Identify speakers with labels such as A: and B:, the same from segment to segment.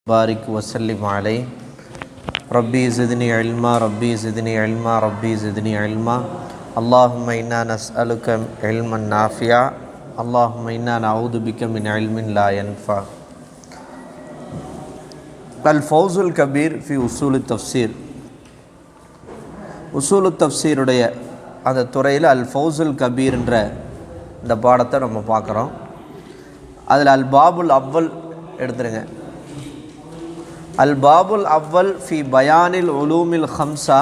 A: பாரிக் வசல்லிம் அலை ரப்பி ஜித்னி இல்மா ரப்பி ஜித்னி இல்மா ரப்பி ஜித்னி இல்மா அல்லாஹும்ம இன்னா நஸ்அலுக இல்மன் நாஃபியா அல்லாஹும்ம இன்னா நஊது பிக மின் இல்மின் லா யன்ஃபா. அல் ஃபௌசுல் கபீர் ஃபி உசூலு தஃப்சீர், உசூலு தஃப்சீருடைய அந்த துறையில் அல் ஃபௌசுல் கபீர்ன்ற இந்த பாடத்தை நம்ம பார்க்குறோம். அதில் அல் பாபுல் அவ்வல் எடுத்துருங்க. அல் பாபுல் அவ்வல் ஃபி பயானில் உலூமில் ஹம்சா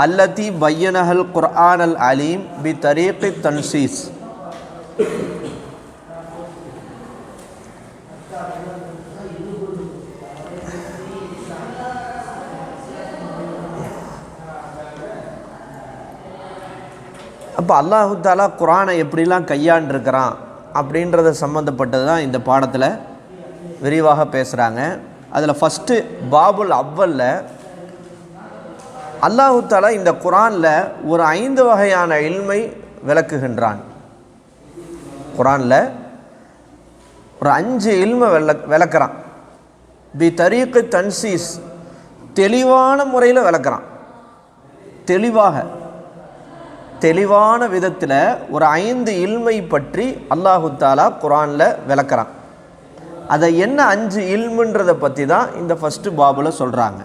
A: அல்லதி பையனஹல் குர்ஆன் அல் அலீம் பி தரீகி தன்சீஸ். அப்போ அல்லாஹு தாலா குர்ஆனை எப்படிலாம் கையாண்டிருக்கிறான் அப்படின்றத சம்மந்தப்பட்டது தான் இந்த பாடத்தில் விரிவாக பேசுகிறாங்க. அதில் ஃபஸ்ட்டு பாபுல் அவ்வல்ல அல்லாஹு தாலா இந்த குர்ஆனில் ஒரு 5 வகையான இல்மை விளக்குகின்றான். குர்ஆனில் ஒரு 5 இல்மை விளக்குறான். பி தரீகி தன்சீஸ், தெளிவான முறையில் விளக்குறான். தெளிவான விதத்தில் ஒரு 5 இல்மை பற்றி அல்லாஹு தாலா குர்ஆனில் விளக்குறான். அதை என்ன 5 இல்முன்றதை பற்றி தான் இந்த ஃபஸ்ட்டு பாபுல சொல்கிறாங்க.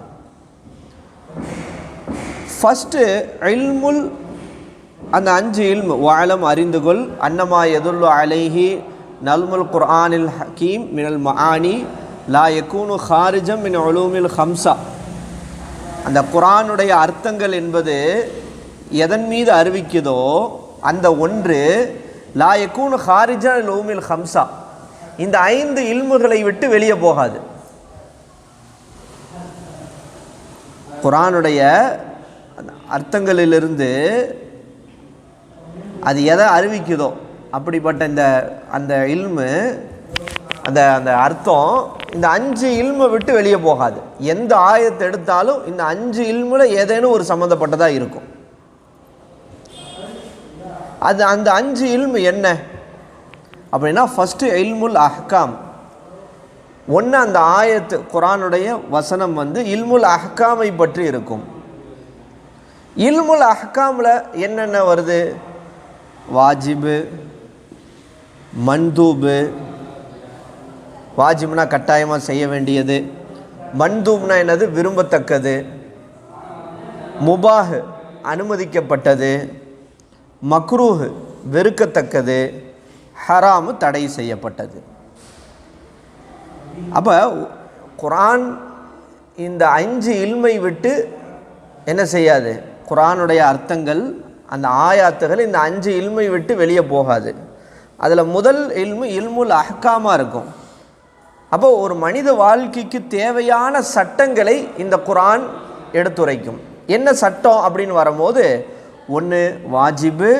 A: ஃபஸ்ட்டு இல்முல், அந்த 5 இல்மு வஅலம் அறிந்துகொள், அன்னமா யதுல்லு அலைஹி நல்முல் குர்ஆனில் ஹக்கீம் மினல் மஆனி லா யகூனு ஹாரிஜம் மின் உலூமில் ஹம்சா. அந்த குர்ஆனுடைய அர்த்தங்கள் என்பது எதன் மீது அறிவிக்குதோ அந்த ஒன்று லா யகூனு ஹாரிஜம் மின் உலூமில் ஹம்சா, இந்த 5 இல்முகளை விட்டு வெளியே போகாது. குர்ஆனுடைய அர்த்தங்களிலிருந்து அது எதை அறிவிக்குதோ அப்படிப்பட்ட அந்த இல்மு, அந்த அர்த்தம் இந்த 5 இல்மை விட்டு வெளியே போகாது. எந்த ஆயத்தை எடுத்தாலும் இந்த 5 இல்முல ஏதேனும் ஒரு சம்மந்தப்பட்டதாக இருக்கும். அது அந்த 5 இல்மு என்ன அப்படின்னா, ஃபஸ்ட்டு இல்முல் அஹ்காம். ஒன்று, அந்த ஆயத்து குர்ஆனுடைய வசனம் இல்முல் அஹ்காமை பற்றி இருக்கும். இல்முல் அஹ்காமில் என்னென்ன வருது? வாஜிபு, மன்தூபு. வாஜிப்னா கட்டாயமாக செய்ய வேண்டியது, மன்தூப்னா என்னது? விரும்பத்தக்கது. முபாஹ் அனுமதிக்கப்பட்டது, மக்ரூஹ் வெறுக்கத்தக்கது, ஹராமு தடை செய்யப்பட்டது. அப்போ குர்ஆன் இந்த 5 இல்மை விட்டு என்ன செய்யாது? குர்ஆனுடைய அர்த்தங்கள், அந்த ஆயாத்துகள் இந்த 5 இல்மை விட்டு வெளியே போகாது. அதில் முதல் இல்மு இல்முல் அஹ்காமாக இருக்கும். அப்போ ஒரு மனித வாழ்க்கைக்கு தேவையான சட்டங்களை இந்த குர்ஆன் எடுத்துரைக்கும். என்ன சட்டம் அப்படின்னு வரும்போது, ஒன்று வாஜிபு,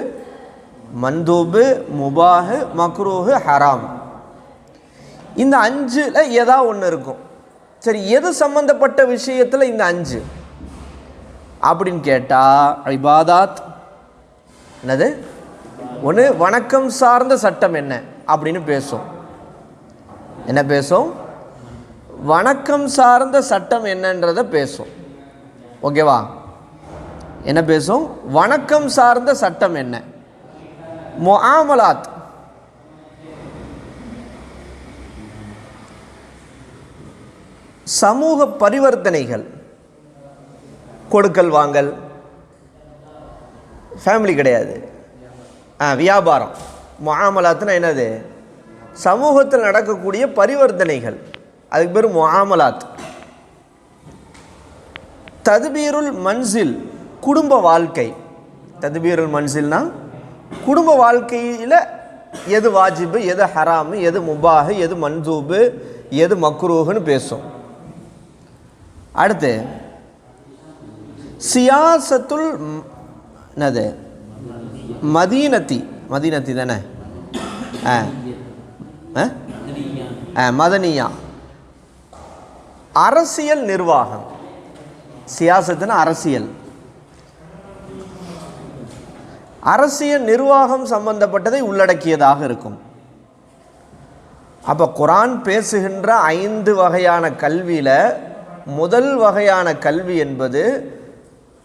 A: மந்தூபு, முபாஹு, மக்ரூஹு, ஹராம். இந்த 5ல் ஏதாவது ஒன்று இருக்கும். சரி, எது சம்பந்தப்பட்ட விஷயத்தில் இந்த 5 அப்படின்னு கேட்டால், இபாதாத் என்னது? ஒன்று வணக்கம் சார்ந்த சட்டம் என்ன அப்படின்னு பேசும். என்ன பேசும்? வணக்கம் சார்ந்த சட்டம் என்னன்றதை பேசும். ஓகேவா? என்ன பேசும்? வணக்கம் சார்ந்த சட்டம் என்ன? முஆமலாத், சமூக பரிவர்த்தனைகள், கொடுக்கல் வாங்கல், ஃபேமிலி கிடையாது, வியாபாரம். முஆமலாத்னா என்னது? சமூகத்தில் நடக்கக்கூடிய பரிவர்த்தனைகள், அதுக்கு பேர் முஆமலாத். தத்பீருல் மன்சில், குடும்ப வாழ்க்கை. தத்பீருல் மன்சில்னா குடும்ப வாழ்க்கையில் எது வாஜிபு, எது ஹராமு, எது முபாஹு, எது மன்சூபு, எது மக்ரூஹுன்னு பேசும். அடுத்து சியாசத்துல் என்னது? மதீனத்தி தானே? மதனியா, அரசியல் நிர்வாகம். சியாசத்துனா அரசியல். அரசியல் நிர்வாகம் சம்பந்தப்பட்டதை உள்ளடக்கியதாக இருக்கும். அப்போ குர்ஆன் பேசுகின்ற 5 வகையான கல்வியில் முதல் வகையான கல்வி என்பது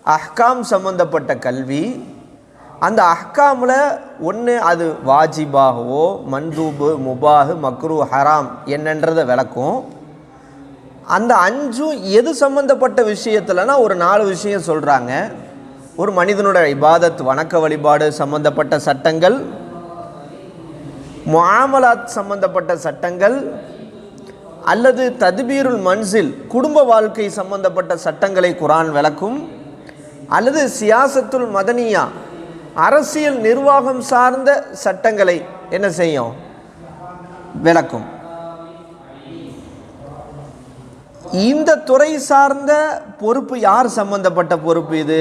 A: அஹ்காம் சம்பந்தப்பட்ட கல்வி. அந்த அஹ்காமில் ஒன்று அது வாஜிபாகவோ மந்தூபு முபாஹு மக்ரூ ஹராம் என்னன்றதை விளக்கும். அந்த 5 எது சம்பந்தப்பட்ட விஷயத்துலனா ஒரு 4 விஷயம் சொல்கிறாங்க. ஒரு மனிதனுடைய இபாதத் வணக்க வழிபாடு சம்பந்தப்பட்ட சட்டங்கள், முஆமலாத் சம்பந்தப்பட்ட சட்டங்கள், அல்லது தத்பீருல் மன்சில் குடும்ப வாழ்க்கை சம்பந்தப்பட்ட சட்டங்களை குர்ஆன் விளக்கும், அல்லது சியாசத்துல் மதனியா அரசியல் நிர்வாகம் சார்ந்த சட்டங்களை என்ன செய்யும், விளக்கும். இந்த துறை சார்ந்த பொறுப்பு யார் சம்பந்தப்பட்ட பொறுப்பு? இது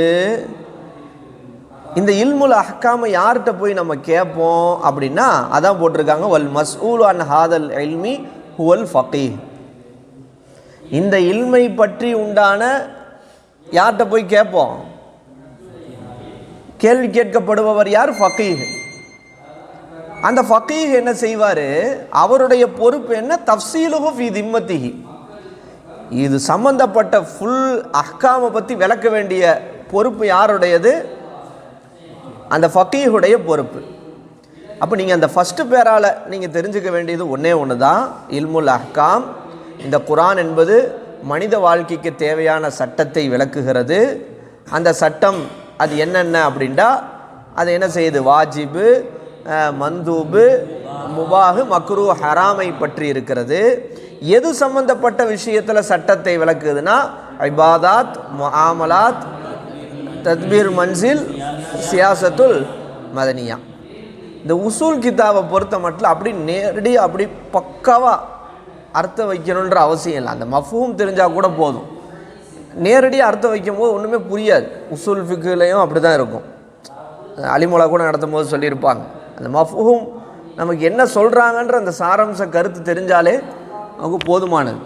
A: இந்த இல்முல் அஹ்காமை யார்கிட்ட போய் நம்ம கேட்போம் அப்படின்னா அதான் போட்டிருக்காங்க, வல் மஸ்ஊல் அன் ஹாதல் இல்மி ஹுவல் ஃபகீஹ். இந்த இல்மை பற்றி உண்டான யார்கிட்ட போய் கேட்போம்? கேள்வி கேட்கப்படுபவர் யார்? ஃபகீஹ். அந்த ஃபகீஹ் என்ன செய்வார்? அவருடைய பொறுப்பு என்ன? தஃப்சீலுஹு ஃபீ திம்மத்திஹி. இது சம்பந்தப்பட்ட ஃபுல் அஹ்காமை பற்றி விளக்க வேண்டிய பொறுப்பு யாருடையது? அந்த ஃபகீஹுடைய பொறுப்பு. அப்போ நீங்கள் அந்த ஃபஸ்ட்டு பேரால் நீங்கள் தெரிஞ்சுக்க வேண்டியது ஒன்றே ஒன்று தான், இல்முல் அஹ்காம். இந்த குர்ஆன் என்பது மனித வாழ்க்கைக்கு தேவையான சட்டத்தை விளக்குகிறது. அந்த சட்டம் அது என்னென்ன அப்படின்டா அது என்ன செய்யுது? வாஜிபு, மந்தூபு, முபாஹு, மக்ரூ, ஹராமை பற்றி இருக்கிறது. எது சம்பந்தப்பட்ட விஷயத்தில் சட்டத்தை விளக்குதுன்னா இபாதாத், முஆமலாத், தத்பீர் மன்சில், சியாசத்துல் மதனியா. இந்த உசூல் கிதாபை பொறுத்த மட்டும் அப்படி நேரடியாக அப்படி பக்காவாக அர்த்தம் வைக்கணுன்ற அவசியம் இல்லை. அந்த மஃபூம் தெரிஞ்சால் கூட போதும். நேரடியாக அர்த்தம் வைக்கும்போது ஒன்றுமே புரியாது. உசூல் ஃபிக்லையும் அப்படி தான் இருக்கும். அலிமுலா கூட நடத்தும் போது சொல்லியிருப்பாங்க, அந்த மஃபூம் நமக்கு என்ன சொல்கிறாங்கன்ற அந்த சாராம்ச கருத்து தெரிஞ்சாலே அவங்க போதுமானது.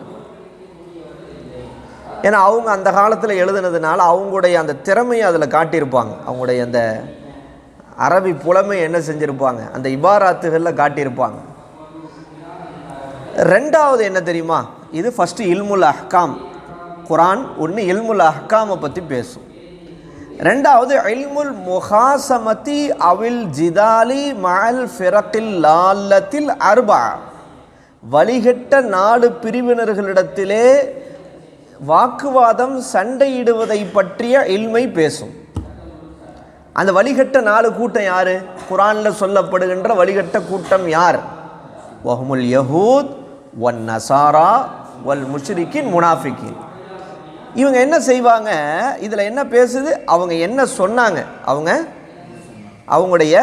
A: ஏன்னா அவங்க அந்த காலத்தில் எழுதுனதுனால அவங்களுடைய அந்த திறமையை அதில் காட்டியிருப்பாங்க. அவங்களுடைய அந்த அரபி புலமை என்ன செஞ்சுருப்பாங்க, அந்த இபாராத்துகளில் காட்டியிருப்பாங்க. ரெண்டாவது என்ன தெரியுமா? இது ஃபஸ்ட்டு இல்முல் அஹ்காம். குர்ஆன் ஒன்று இல்முல் அஹ்காமை பற்றி பேசும். ரெண்டாவது இல்முல் முஹாசமதி அவில் ஜிதாலி மஅல் ஃபிரகில் லால்லத்தில் அர்பா. வழிகட்ட 4 பிரிவினர்களிடத்திலே வாக்குவாதம் சண்டையிடுவதை பற்றிய இல்மை பேசும். அந்த வழிகட்ட 4 கூட்டம் யார்? குர்ஆனில் சொல்லப்படுகின்ற வழிகட்ட கூட்டம் யார்? வஹுமுல் யஹூத் வன் நசாரா வல் முஷ்ரிக்கின் முனாஃபிக்கின். இவங்க என்ன செய்வாங்க? இதில் என்ன பேசுது? அவங்க என்ன சொன்னாங்க, அவங்களுடைய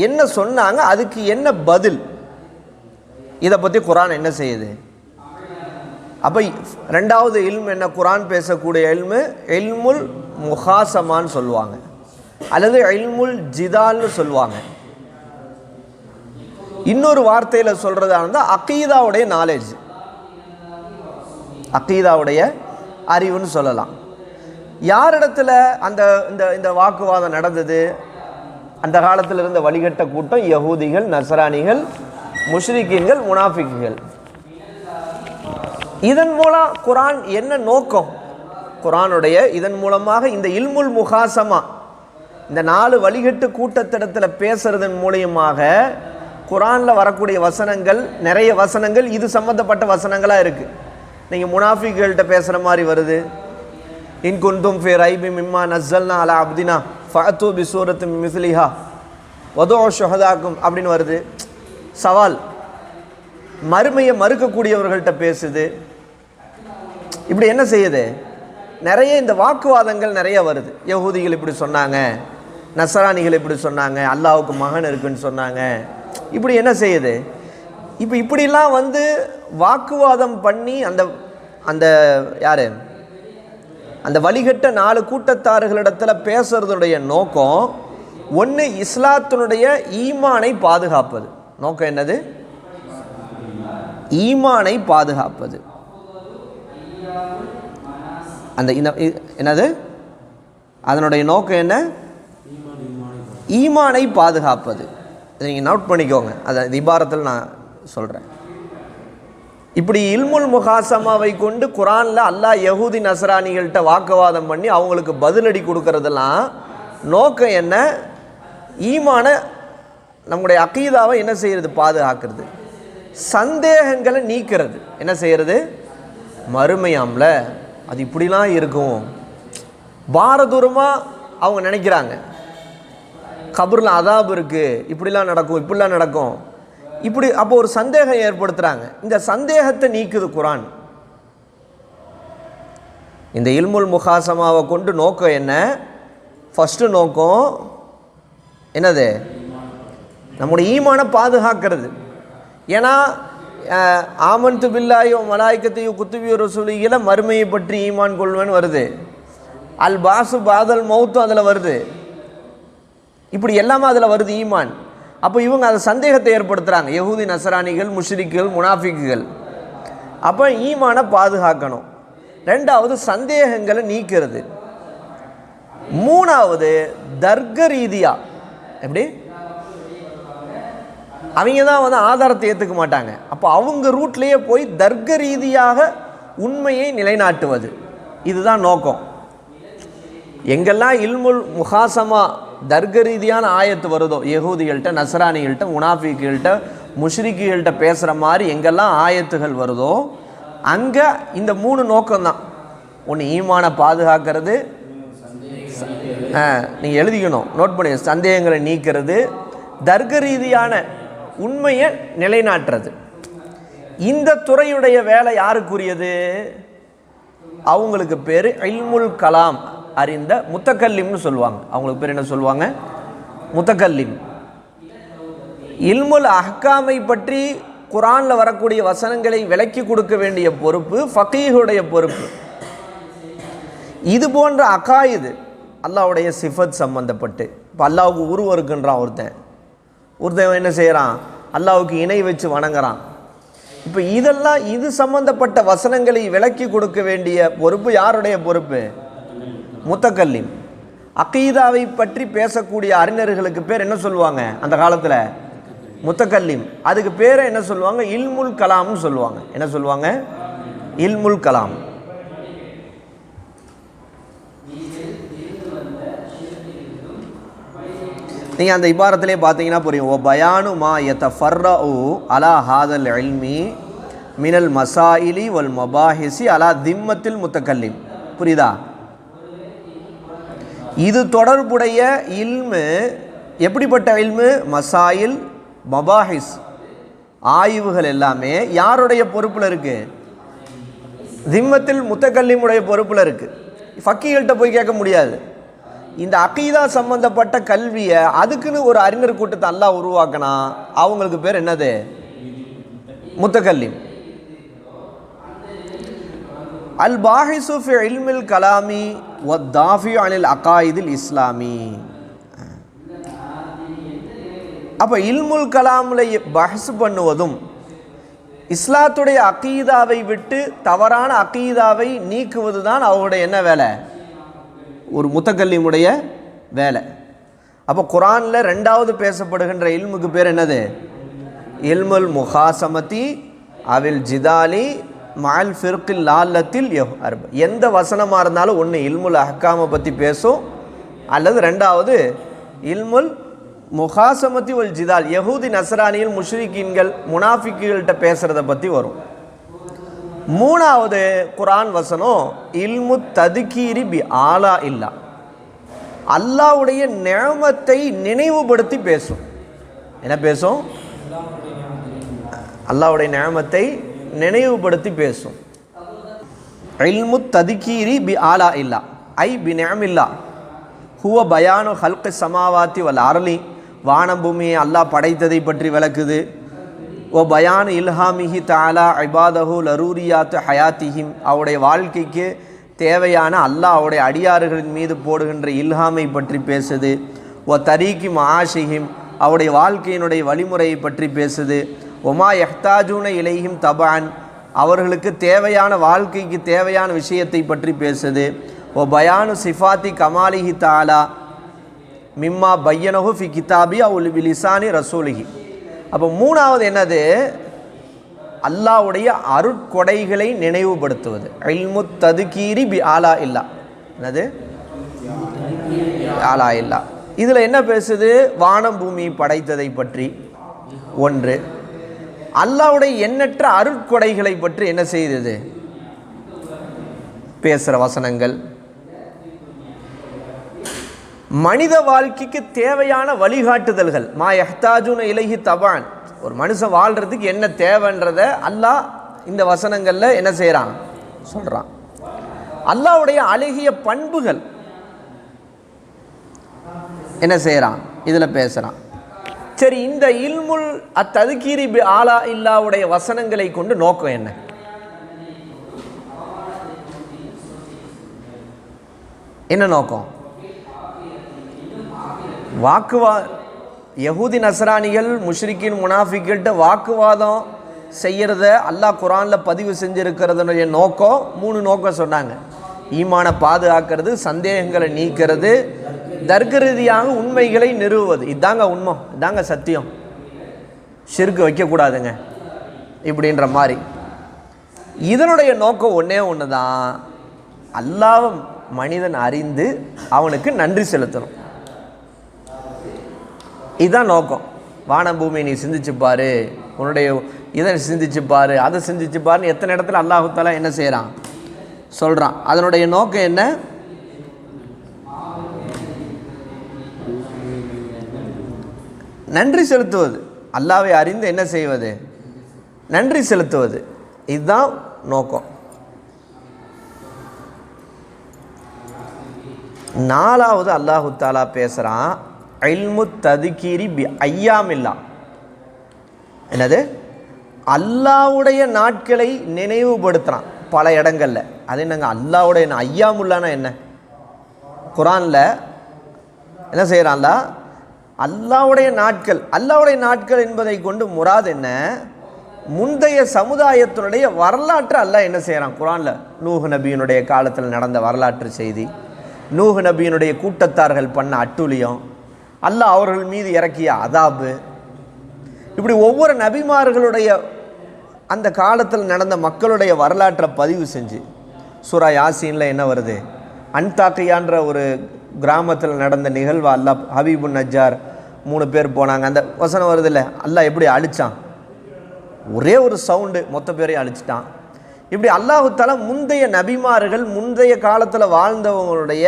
A: என்ன சொன்னாங்க, அதுக்கு என்ன பதில், இதை பற்றி குர்ஆன் என்ன செய்யுது? அப்போ ரெண்டாவது இல்மு என்ன? குர்ஆன் பேசக்கூடிய இல்மு இல்முல் முஹாசமான்னு சொல்லுவாங்க, அல்லது இல்முல் ஜிதால்னு சொல்லுவாங்க. இன்னொரு வார்த்தையில் சொல்கிறதா இருந்தால் அகீதாவுடைய நாலேஜ், அகீதாவுடைய அறிவுன்னு சொல்லலாம். யாரிடத்துல அந்த இந்த இந்த வாக்குவாதம் நடந்தது? அந்த காலத்தில் இருந்த வழிகட்ட கூட்டம் யஹூதிகள், நசரானிகள், முஷ்ரிக்கீன்கள், முனாஃபிக்குகள். இதன் மூலம் குர்ஆன் என்ன நோக்கம்? குர்ஆனுடைய இதன் மூலமாக இந்த இல்முல் முஹாசமா, இந்த 4 வழிகட்டு கூட்டத்திடத்தில் பேசுறதன் மூலியமாக குர்ஆனில் வரக்கூடிய வசனங்கள், நிறைய வசனங்கள் இது சம்பந்தப்பட்ட வசனங்களாக இருக்குது. நீங்கள் முனாஃபிக்குகள்கிட்ட பேசுகிற மாதிரி வருது. இன் குன்தும் ஃபி ரைபி மிம்மா நஸ்ஸல்னா அலா அப்தினா ஃபஅத்து பி சூரத்தின் மிஸ்லிஹா வதுஉ ஷுஹதாக்கும் அப்படின்னு வருது. சவால், மறுமையை மறுக்கக்கூடியவர்கள்ட்ட பேசுது. இப்படி என்ன செய்யுது? நிறைய இந்த வாக்குவாதங்கள் நிறைய வருது. யஹூதிகள் இப்படி சொன்னாங்க, நசரானிகள் இப்படி சொன்னாங்க, அல்லாஹ்வுக்கு மகன் இருக்குன்னு சொன்னாங்க. இப்படி என்ன செய்யுது? இப்போ இப்படிலாம் வாக்குவாதம் பண்ணி அந்த அந்த யார் அந்த வழிகட்ட 4 கூட்டத்தார்களிடத்தில் பேசுறதுடைய நோக்கம் ஒன்று, இஸ்லாத்தினுடைய ஈமானை பாதுகாப்பது. நோக்கம் என்னது? ஈமானை பாதுகாப்பது. அந்த என்னது அதனுடைய நோக்கம் என்ன? ஈமானை பாதுகாப்பது. நீங்கள் நோட் பண்ணிக்கோங்க. அதை இபாரத்தில் நான் சொல்கிறேன். இப்படி இல்முல் முகாசமாவை கொண்டு குரானில் அல்லாஹ் யஹூதி நஸ்ரானிகள்கிட்ட வாக்குவாதம் பண்ணி அவங்களுக்கு பதிலடி கொடுக்கறதெல்லாம் நோக்கம் என்ன? ஈமான நம்முடைய அகீதாவை என்ன செய்கிறது? பாதுகாக்கிறது. சந்தேகங்களை நீக்கிறது. என்ன செய்கிறது? மறுமையாம்ல அது இப்படிலாம் இருக்கும், பாரதூரமாக அவங்க நினைக்கிறாங்க, கபரில் அதாப் இருக்குது, இப்படிலாம் நடக்கும், இப்படிலாம் நடக்கும், இப்படி அப்போ ஒரு சந்தேகம் ஏற்படுத்துகிறாங்க. இந்த சந்தேகத்தை நீக்குது குரான். இந்த இல்முல் முகாசமாவை கொண்டு நோக்கம் என்ன? ஃபஸ்ட்டு நோக்கம் என்னது? நம்முடைய ஈமானை பாதுகாக்கிறது. ஏன்னா ஆமன்து பில்லாஹி வ மலாயிகத்திஹி குத்துபி ரசூலிஹி மறுமையை பற்றி ஈமான் கொள்வேன்னு வருது. அல் பாசு பாதல் மௌத்தும் அதில் வருது. இப்படி எல்லாமே அதில் வருது ஈமான். அப்போ இவங்க அதை சந்தேகத்தை ஏற்படுத்துகிறாங்க, யஹூதி நஸ்ரானிகள், முஷ்ரிக்குகள், முனாஃபிக்குகள். அப்போ ஈமானை பாதுகாக்கணும். ரெண்டாவது சந்தேகங்களை நீக்கிறது. மூணாவது தர்க்க ரீதியாக எப்படி அவங்க தான் ஆதாரத்தை ஏற்றுக்க மாட்டாங்க. அப்போ அவங்க ரூட்லேயே போய் தர்க்க ரீதியாக உண்மையை நிலைநாட்டுவது, இதுதான் நோக்கம். எங்கெல்லாம் இல்முல் முகாசமா தர்க்க ரீதியான ஆயத்து வருதோ, யஹூதிகள்கிட்ட, நஸ்ரானிகள்கிட்ட, முனாஃபிக்குகள்கிட்ட, முஷ்ரிக்குகள்கிட்ட பேசுகிற மாதிரி எங்கெல்லாம் ஆயத்துகள் வருதோ அங்கே இந்த மூணு நோக்கம்தான். ஒன்று ஈமானை பாதுகாக்கிறது, நீங்கள் எழுதிக்கணும், நோட் பண்ணி, சந்தேகங்களை நீக்கிறது, தர்க்க ரீதியான உண்மையை நிலைநாட்டுறது. இந்த துறையுடைய வேலை யாருக்குரியது? அவங்களுக்கு பேர் இல்முல் கலாம் அறிந்த முத்தக்கல்லிம்னு சொல்லுவாங்க. அவங்களுக்கு பேர் என்ன சொல்லுவாங்க? முத்தக்கல்லிம். இல்முல் அஹ்காமை பற்றி குரானில் வரக்கூடிய வசனங்களை விளக்கி கொடுக்க வேண்டிய பொறுப்பு ஃபகீஹுடைய பொறுப்பு. இது போன்ற அகாயுது அல்லாஹ்வுடைய சிஃபத் சம்பந்தப்பட்டு, இப்போ அல்லாஹ்வுக்கு உருவம் இருக்குன்றான் ஒருத்தன் என்ன செய்கிறான்? அல்லாஹ்வுக்கு இணை வச்சு வணங்குறான். இப்போ இதெல்லாம் இது சம்பந்தப்பட்ட வசனங்களை விளக்கி கொடுக்க வேண்டிய பொறுப்பு யாருடைய பொறுப்பு? முத்தக்கல்லிம். அகீதாவை பற்றி பேசக்கூடிய அறிஞர்களுக்கு பேர் என்ன சொல்லுவாங்க அந்த காலத்தில்? முத்தக்கல்லிம். அதுக்கு பேரை என்ன சொல்லுவாங்க? இல்முல் கலாம்னு சொல்லுவாங்க. என்ன சொல்லுவாங்க? இல்முல் கலாம். நீங்கள் அந்த இபாரத்திலே பார்த்தீங்கன்னா புரியும். ஓ பயானு மா யதஃபர்ரஉ அலா ஹாதல் இல்மி மினல் மசாயிலி வல் மபாஹிசி அலா திம்மத்தில் முத்தக்கல்லிம். புரியுதா? இது தொடர்புடைய இல்மு எப்படிப்பட்ட இல்மு? மசாயில், மபாஹிஸ், ஆய்வுகள் எல்லாமே யாருடைய பொறுப்பில் இருக்குது? திம்மத்தில் முத்தக்கல்லிமுடைய பொறுப்பில் இருக்குது. ஃபக்கீகள்கிட்ட போய் கேட்க முடியாது. இந்த அகீதா சம்பந்தப்பட்ட கல்வியை அதுக்குன்னு ஒரு அறிஞர் கூட்டத்தை அல்லாஹ் உருவாக்கினா அவங்களுக்கு பேர் என்னது? முத்தக்கல்லிம். அல் பாஹிசு ஃபி இல்மில் கலாமி வத்தாஃபி அனில் அகாயிதில் இஸ்லாமி. அப்போ இல்முல் கலாமில் பஹஸ் பண்ணுவதும் இஸ்லாத்துடைய அகீதாவை விட்டு தவறான அகீதாவை நீக்குவது தான் அவருடைய என்ன வேலை? ஒரு முத்தக்கல்லிமுடைய வேலை. அப்போ குரானில் ரெண்டாவது பேசப்படுகின்ற இல்முக்கு பேர் என்னது? இல்முல் முகாசமதி அவில் ஜிதாலி மால் ஃபிர்கில் லால்லத்தில் அர்ப. எந்த வசனமாக இருந்தாலும் ஒன்று இல்முல் அஹ்காமை பற்றி பேசும், அல்லது ரெண்டாவது இல்முல் முகாசமதி ஒல் ஜிதால், யஹூதி நஸ்ரானியில் முஷ்ரிக்கீன்கள் முனாஃபிக்குகள்கிட்ட பேசுகிறத பற்றி வரும். மூணாவது குரான் வசனம் இல்மு ததுக்கீரி பி ஆலா இல்லா, அல்லாஹ்வுடைய நிஅமத்தை நினைவுபடுத்தி பேசும். என்ன பேசும்? அல்லாஹ்வுடைய நிஅமத்தை நினைவுபடுத்தி பேசும். இல்மு ததுக்கீரி பி ஆலா இல்லா ஐ பி நிஅமில்லா ஹுவ பயானு ஹல்கி சமாவாத்தி வல் அர்லி, வானம் பூமியை அல்லாஹ் படைத்ததை பற்றி விளக்குது. ஓ பயான் இல்ஹாமிஹி தாலா இபாதஹு லரூரியாத்து ஹயாத்திஹிம், அவருடைய வாழ்க்கைக்கு தேவையான அல்லாஹ் அவருடைய அடியார்களின் மீது போடுகின்ற இல்ஹாமை பற்றி பேசுது. ஓ தரீக்கி மஆஷிஹிம், அவருடைய வாழ்க்கையினுடைய வழிமுறையை பற்றி பேசுது. ஒமா யஹ்தாஜூன இலைஹிம் தபான், அவர்களுக்கு தேவையான வாழ்க்கைக்கு தேவையான விஷயத்தை பற்றி பேசுது. ஓ பயானு சிஃபாத்தி கமாலிஹி தாலா மிம்மா பையனஹு ஃபி கிதாபி அவு லிசானி ரசூலிஹி. அப்போ மூணாவது என்னது? அல்லாஹ்வுடைய அருட்கொடைகளை நினைவுபடுத்துவது. இல்மு ததுகீரி பி ஆலா இல்லா. என்னது ஆலா இல்லா? இதில் என்ன பேசுது? வானம் பூமி படைத்ததை பற்றி ஒன்று, அல்லாஹ்வுடைய எண்ணற்ற அருட்கொடைகளை பற்றி என்ன செய்தது பேசுகிற வசனங்கள். மனித வாழ்க்கைக்கு தேவையான வழிகாட்டுதல்கள், மா யஹ்தாஜுன இலைஹி தபான், ஒரு மனுஷன் வாழ்கிறதுக்கு என்ன தேவைன்றத அல்லாஹ் இந்த வசனங்களில் என்ன செய்கிறான், சொல்கிறான். அல்லாஹ்வுடைய அழகிய பண்புகள் என்ன செய்கிறான், இதில் பேசுகிறான். சரி, இந்த இல்முல் அத்ததுகீரி பி ஆலா இல்லாவுடைய வசனங்களை கொண்டு நோக்கம் என்ன? என்ன நோக்கம்? யஹூதி நஸ்ரானிகள் முஷ்ரிக்கின் முனாஃபிக்கிட்ட வாக்குவாதம் செய்கிறத அல்லாஹ் குர்ஆனில் பதிவு செஞ்சுருக்கிறதுடைய நோக்கம் 3 நோக்கம் சொன்னாங்க. ஈமானை பாதுகாக்கிறது, சந்தேகங்களை நீக்கிறது, தர்க்க ரீதியாக உண்மைகளை நிறுவுவது. இதாங்க உண்மை, இதாங்க சத்தியம், ஷிர்க் வைக்கக்கூடாதுங்க இப்படின்ற மாதிரி. இதனுடைய நோக்கம் ஒன்றே ஒன்று தான், அல்லாஹ் மனிதன் அறிந்து அவனுக்கு நன்றி செலுத்தணும். இதுதான் நோக்கம். வானம் பூமி நீ சிந்திச்சு பாரு, உன்னுடைய இதை சிந்திச்சு பாரு, அதை சிந்திச்சு பாருன்னு எத்தனை இடத்துல அல்லாஹ் தஆலா என்ன செய்கிறான், சொல்கிறான். அதனுடைய நோக்கம் என்ன? நன்றி செலுத்துவது. அல்லாஹ்வை அறிந்து என்ன செய்வது, நன்றி செலுத்துவது. இதுதான் நோக்கம். 4வது அல்லாஹ் தஆலா பேசுகிறான், இல்மு ததுகீரி பி ஐயாமில்லா. என்னது? அல்லாஹ்வுடைய நாட்களை நினைவுபடுத்துகிறான் பல இடங்களில். அது என்னங்க அல்லாஹ்வுடைய ஐயாமுல்லானா என்ன? குர்ஆனில் என்ன செய்கிறான்ல, அல்லாஹ்வுடைய நாட்கள். அல்லாஹ்வுடைய நாட்கள் என்பதை கொண்டு முராது என்ன? முந்தைய சமுதாயத்தினுடைய வரலாற்று அல்லாஹ் என்ன செய்கிறான் குர்ஆனில். நூஹ் நபியினுடைய காலத்தில் நடந்த வரலாற்று செய்தி, நூஹ் நபியினுடைய கூட்டத்தார்கள் பண்ண அட்டுழியம், அல்லாஹ் அவர்கள் மீது இறக்கிய அதாபு, இப்படி ஒவ்வொரு நபிமார்களுடைய அந்த காலத்தில் நடந்த மக்களுடைய வரலாற்றை பதிவு செஞ்சு சூரா யாசீனில் என்ன வருது, அன்தாக்கியான்ற ஒரு கிராமத்தில் நடந்த நிகழ்வு, அல்லாஹ் ஹபீபுன் நஜ்ஜார் 3 பேர் போனாங்க, அந்த வசனம் வருது இல்லை, அல்லாஹ் எப்படி அழிச்சான், ஒரே ஒரு சவுண்டு மொத்த பேரையும் அழிச்சிட்டான். இப்படி அல்லாஹ் தஆலா முந்தைய நபிமார்கள் முந்தைய காலத்தில் வாழ்ந்தவங்களுடைய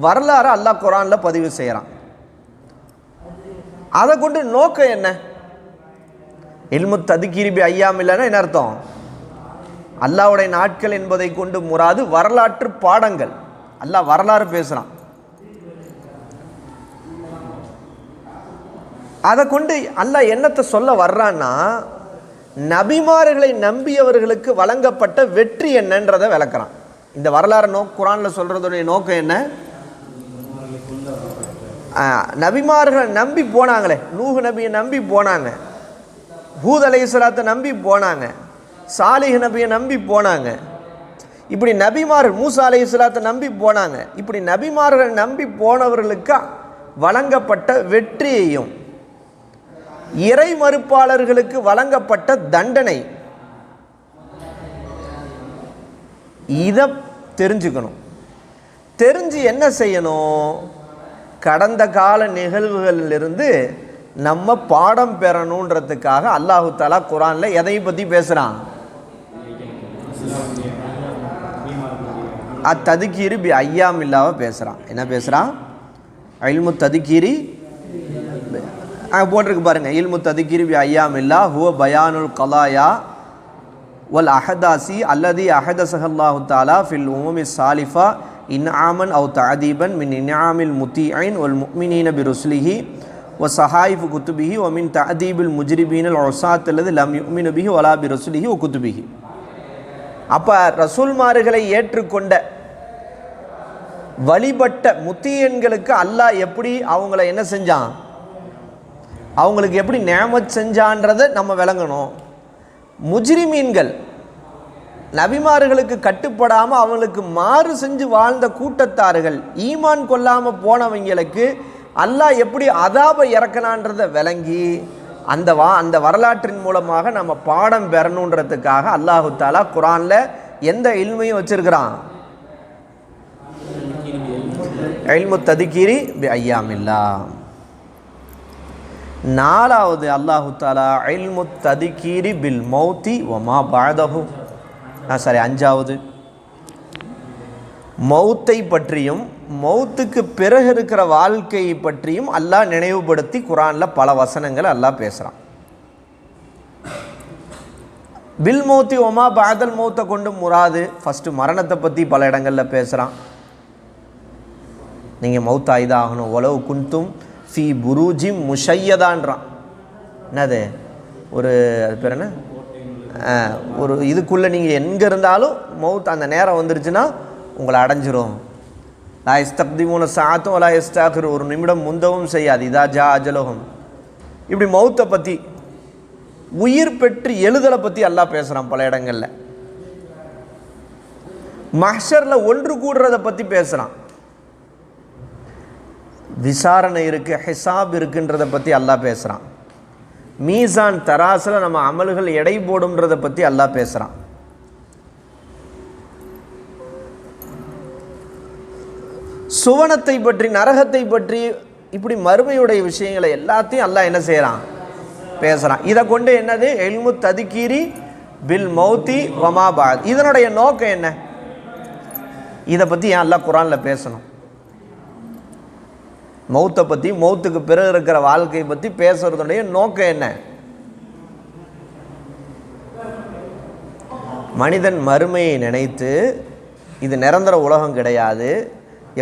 A: வரலாறு அல்லாஹ் குர்ஆனில் பதிவு செய்கிறான். அதை கொண்டு நோக்கம் என்ன? இல்மு ததுகீரி பி ஐயாமில்லானா என்ன அர்த்தம்? அல்லாஹ்வுடைய நாட்கள் என்பதை கொண்டு முராது வரலாற்று பாடங்கள். அல்லாஹ் வரலாறு பேசுகிறான். அதை கொண்டு அல்லாஹ் என்னத்தை சொல்ல வர்றான்னா, நபிமார்களை நம்பியவர்களுக்கு வழங்கப்பட்ட வெற்றி என்னன்றதை விளக்குறான். இந்த வரலாறு குர்ஆனில் சொல்கிறதுடைய நோக்கம் என்ன? நபிமார்களை நம்பி போனாங்களே, நூஹ் நபியை நம்பி போனாங்க, ஹூத் அலைஹிஸ்ஸலாத்தை நம்பி போனாங்க, சாலிஹ் நபியை நம்பி போனாங்க, இப்படி நபிமார்கள் மூசா அலைஹிஸ்ஸலாத்தை நம்பி போனாங்க. இப்படி நபிமார்கள் நம்பி போனவர்களுக்கு வழங்கப்பட்ட வெற்றியையும் இறை மறுப்பாளர்களுக்கு வழங்கப்பட்ட தண்டனை, இதை தெரிஞ்சுக்கணும். தெரிஞ்சு என்ன செய்யணும்? கடந்த கால நிகழ்வுகளிலிருந்து நம்ம பாடம் பெறணுன்றதுக்காக அல்லாஹ் தஆலா குர்ஆனில் எதை பற்றி பேசுகிறான்? அத்ததுகீரி பி ஐயாமில்லாவை பேசுகிறான். என்ன பேசுகிறான்? இல்மு ததுகீரி போட்டிருக்கு பாருங்கள். இல்மு ததுகீரி பி ஐயாமில்லா ஹுவ பயானுல் கலாயா வல் அஹதாசி அல்லதி அஹதஸஹல்லாஹு தஆலா ஃபில் உமமி சாலிஃபா இன்ஆமன் அவ் தஅதீபன் மின் இன்ஆமில் முத்தீஇன் வல் முஃமினீன பி ருசுலிஹி வ ஸஹாயிஃபு குதுபிஹி வ மின் தஅதீபில் முஜ்ரிமீனல் உஸாத் அல்லதி லம் யுமினு பிஹி வலா பி ருசுலிஹி வ குதுபிஹி. அப்போ ரசூல்மார்களை ஏற்றுக்கொண்ட வழிபட்ட முத்தியன்களுக்கு அல்லாஹ் எப்படி அவங்கள என்ன செஞ்சான், அவங்களுக்கு எப்படி நிஅமத் செஞ்சான்றதை நம்ம விளங்கணும். முஜ்ரிமீன்கள் நபிமார்களுக்கு கட்டுப்படாமல் அவங்களுக்கு மாறு செஞ்சு வாழ்ந்த கூட்டத்தார்கள், ஈமான் கொள்ளாமல் போனவங்களுக்கு அல்லாஹ் எப்படி அதாபை இறக்கனான்றதை விளங்கி அந்த வரலாற்றின் மூலமாக நம்ம பாடம் பெறணுன்றதுக்காக அல்லாஹு தாலா குர்ஆன்ல எந்த இல்மையும் வச்சிருக்கிறான்? இல்மு ததுக்கீரி பி ஐயாமில்லா. நாலாவது அல்லாஹு தாலா இல்மு ததுக்கீரி பில் மௌத்தி வமா பஅதஹு. அஞ்சாவது மௌத்தை பற்றியும் மௌத்துக்கு பிறகு இருக்கிற வாழ்க்கையை பற்றியும் அல்லாஹ் நினைவுபடுத்தி குர்ஆன்ல பல வசனங்கள் அல்லாஹ் பேசுகிறான். பில் மௌத்தி ஒமா பாதல் மௌத்தை கொண்டு முராது ஃபஸ்ட்டு மரணத்தை பற்றி பல இடங்களில் பேசுகிறான். நீங்கள் மௌத்தாயிதான் ஆகணும். உலவு குந்தும் ஃபி புரூஜி முஷையதான்றான். என்னது ஒரு அது பேர் என்ன, ஒரு இதுக்குள்ளே நீங்கள் எங்கே இருந்தாலும் மௌத் அந்த நேரம் வந்துருச்சுன்னா உங்களை அடைஞ்சிரும். லா இஸ்தக்திமூன சாத்தும் லா இஸ்தாகிர், ஒரு நிமிடம் முந்தவும் செய்யாது. இதா ஜா அஜலஹும். இப்படி மௌத்தை பற்றி உயிர் பெற்று எழுதலை பற்றி அல்லாஹ் பேசுகிறான் பல இடங்களில். மஹ்ஷரில் ஒன்று கூடுறதை பற்றி பேசுகிறான். விசாரணை இருக்குது, ஹிசாப் இருக்குன்றதை பற்றி அல்லாஹ் பேசுகிறான். மீசான் தராசில் நம்ம அமல்கள் எடை போடும்ன்றதை பற்றி அல்லாஹ் பேசுகிறான். சுவனத்தை பற்றி, நரகத்தை பற்றி, இப்படி மறுமையுடைய விஷயங்களை எல்லாத்தையும் அல்லாஹ் என்ன செய்கிறான்? பேசுகிறான். இதை கொண்டு என்னது? இல்மு ததுக்கீரி பில் மௌத்தி வமா பாத். இதனுடைய நோக்கம் என்ன? இதை பற்றி ஏன் அல்லாஹ் குர்ஆனில் பேசணும்? மௌத்தை பற்றி, மௌத்துக்கு பிறகு இருக்கிற வாழ்க்கையை பற்றி பேசுறதுடைய நோக்கம் என்ன? மனிதன் மறுமையை நினைத்து இது நிரந்தர உலகம் கிடையாது,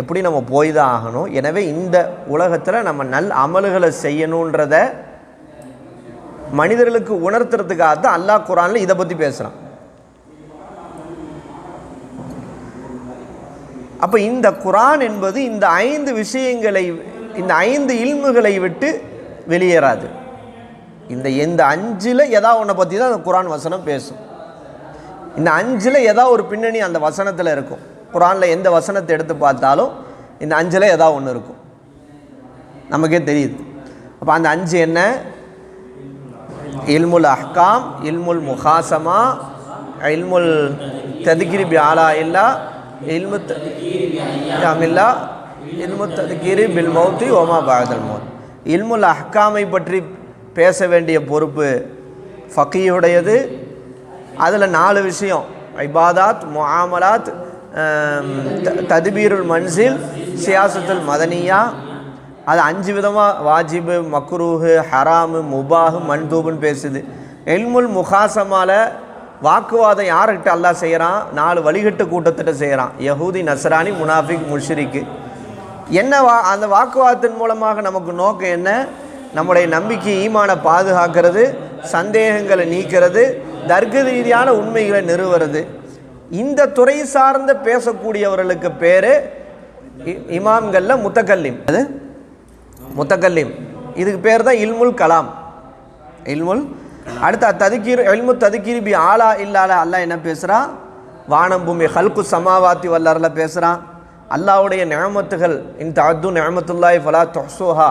A: எப்படி நம்ம போய் தான் ஆகணும், எனவே இந்த உலகத்தில் நம்ம நல் அமல்களை செய்யணுன்றத மனிதர்களுக்கு உணர்த்துறதுக்காக தான் அல்லாஹ் குர்ஆனில் இதை பற்றி பேசுகிறான். அப்போ இந்த குர்ஆன் என்பது இந்த 5 விஷயங்களை, இந்த 5 இல்முகளை விட்டு வெளியேறாது. இந்த 5ல் ஏதாவது ஒன்றை பற்றி தான் அந்த குர்ஆன் வசனம் பேசும். இந்த 5ல் ஏதாவது ஒரு பின்னணி அந்த வசனத்தில் இருக்கும். குர்ஆனில் எந்த வசனத்தை எடுத்து பார்த்தாலும் இந்த 5ல் ஏதாவது ஒன்று இருக்கும், நமக்கே தெரியுது. அப்போ அந்த 5 என்ன? இல்முல் அஹ்காம், இல்முல் முஹாசமா, இல்முல் ததுக்கிரி பி ஆலா இல்லா, இல்மு ததுக்கிரில்லா, இல்மு ததுக்கிரி பில் மௌத்தி ஒமா பாதல் மௌத். இல்முல் அஹ்காமை பற்றி பேச வேண்டிய பொறுப்பு ஃபகீஹுடையது. அதில் 4 விஷயம்: இபாதாத், முஆமலாத், தத்பீருல் மன்சில், சியாசத்துல் மதனியா. அது 5 விதமாக வாஜிபு, மக்ரூஹு, ஹராமு, முபாஹு, மன்தூபுன்னு பேசுது. இல்முல் முஹாசமால வாக்குவாதம் யார்கிட்ட அல்லாஹ் செய்கிறான்? 4 வழிகட்டு கூட்டத்திட்ட செய்கிறான்: யஹூதி, நஸ்ரானி, முனாஃபிக், முஷ்ரிக்கு. என்ன அந்த வாக்குவாதத்தின் மூலமாக நமக்கு நோக்கம் என்ன? நம்முடைய நம்பிக்கை ஈமானை பாதுகாக்கிறது, சந்தேகங்களை நீக்கிறது, தர்க்க ரீதியான உண்மைகளை நிறுவுறது. இந்த துறை சார்ந்த பேசக்கூடியவர்களுக்கு பேர் இமாம்களில் முத்தகல்லிம். அது முத்தகல்லிம். இதுக்கு பேர் தான் இல்முல் கலாம், இல்முல். அடுத்த ததுக்கீர், இல்மு ததுக்கீர் பி ஆலா இல்லால அல்லாஹ் என்ன பேசுகிறான்? வானம் பூமி ஹல்கு சமாவாத்தி வல்லரில் பேசுகிறான். அல்லாஹ்வுடைய நிஅமத்துகள், இன் தஅது நிஅமத்துல்லாஹி ஃபலா துஹ்ஸூஹா.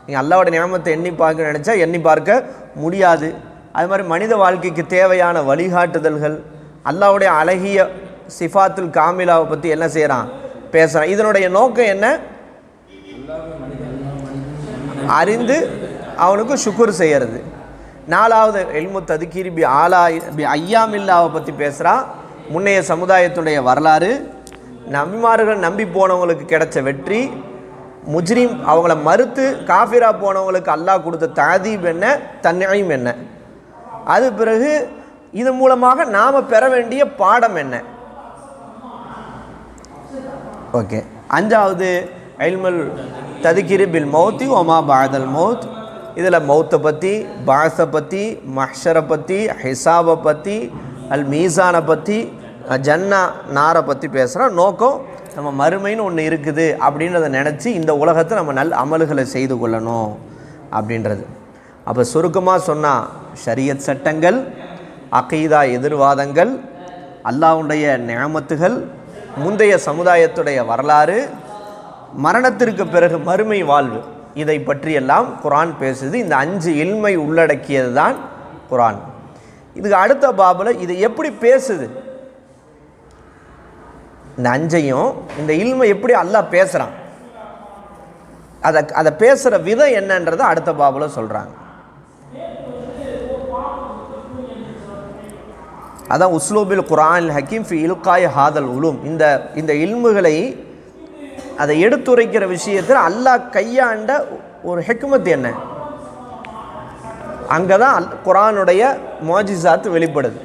A: நீங்கள் அல்லாஹ்வுடைய நிஅமத்தை எண்ணி பார்க்க நினச்சா எண்ணி பார்க்க முடியாது. அது மாதிரி மனித வாழ்க்கைக்கு தேவையான வழிகாட்டுதல்கள், அல்லாஹ்வுடைய அழகிய சிஃபாத்துல் காமிலாவை பற்றி என்ன செய்கிறான்? பேசுகிறான். இதனுடைய நோக்கம் என்ன? அறிந்து அவனுக்கு ஷுக்குர் செய்கிறது. 4வது இல்மு ததுக்கீர் பி ஆலா பி ஐயாமில்லாவை பற்றி பேசுகிறான். முன்னைய சமுதாயத்துடைய வரலாறு, நபிமார்கள் நம்பி போனவங்களுக்கு கிடைச்ச வெற்றி, முஜ்ரிம் அவங்கள மறுத்து காஃபிரா போனவங்களுக்கு அல்லாஹ் கொடுத்த தஅதீப் என்ன, தன்ஈம் என்ன, அது பிறகு இது மூலமாக நாம் பெற வேண்டிய பாடம் என்ன. ஓகே. 5வது இல்முல் ததுக்கீர் பில் மௌத்தி ஒமா பாதல் மௌத். இதில் மௌத்தை பற்றி, பாஸை பற்றி, மஹ்ஷரை பற்றி, ஹிசாபை பற்றி, அல் மீசானை பற்றி, ஜன்னா நாரை பற்றி பேசுகிறோம். நோக்கம் நம்ம மறுமைன்னு ஒன்று இருக்குது அப்படின்றத நினச்சி இந்த உலகத்தை நம்ம நல் அமல்களை செய்து கொள்ளணும் அப்படின்றது. அப்போ சுருக்கமாக சொன்னால் ஷரியத் சட்டங்கள், அகீதா எதிர்வாதங்கள், அல்லாஹ்வுடைய நிஅமத்துகள், முந்தைய சமுதாயத்துடைய வரலாறு, மரணத்திற்கு பிறகு மறுமை வாழ்வு, இதை பற்றியெல்லாம் குர்ஆன் பேசுது. இந்த 5 இல்மை உள்ளடக்கியது தான் குர்ஆன். இதுக்கு அடுத்த பாபில் இது எப்படி பேசுது, இந்த 5ஐயும் இந்த இல்மை எப்படி அல்லாஹ் பேசுகிறான், அதை பேசுகிற விதம் என்னன்றதை அடுத்த பாபில் சொல்கிறாங்க. அதான் உஸ்லூபில் குர்ஆனில் ஹக்கீம் ஃபி இல்காய் ஹாதல் உலூம். இந்த இல்முகளை அதை எடுத்துரைக்கிற விஷயத்தில் அல்லாஹ் கையாண்ட ஒரு ஹிக்மத் என்ன, அங்கே தான் குர்ஆனுடைய முஅஜிஸாத் வெளிப்படுது.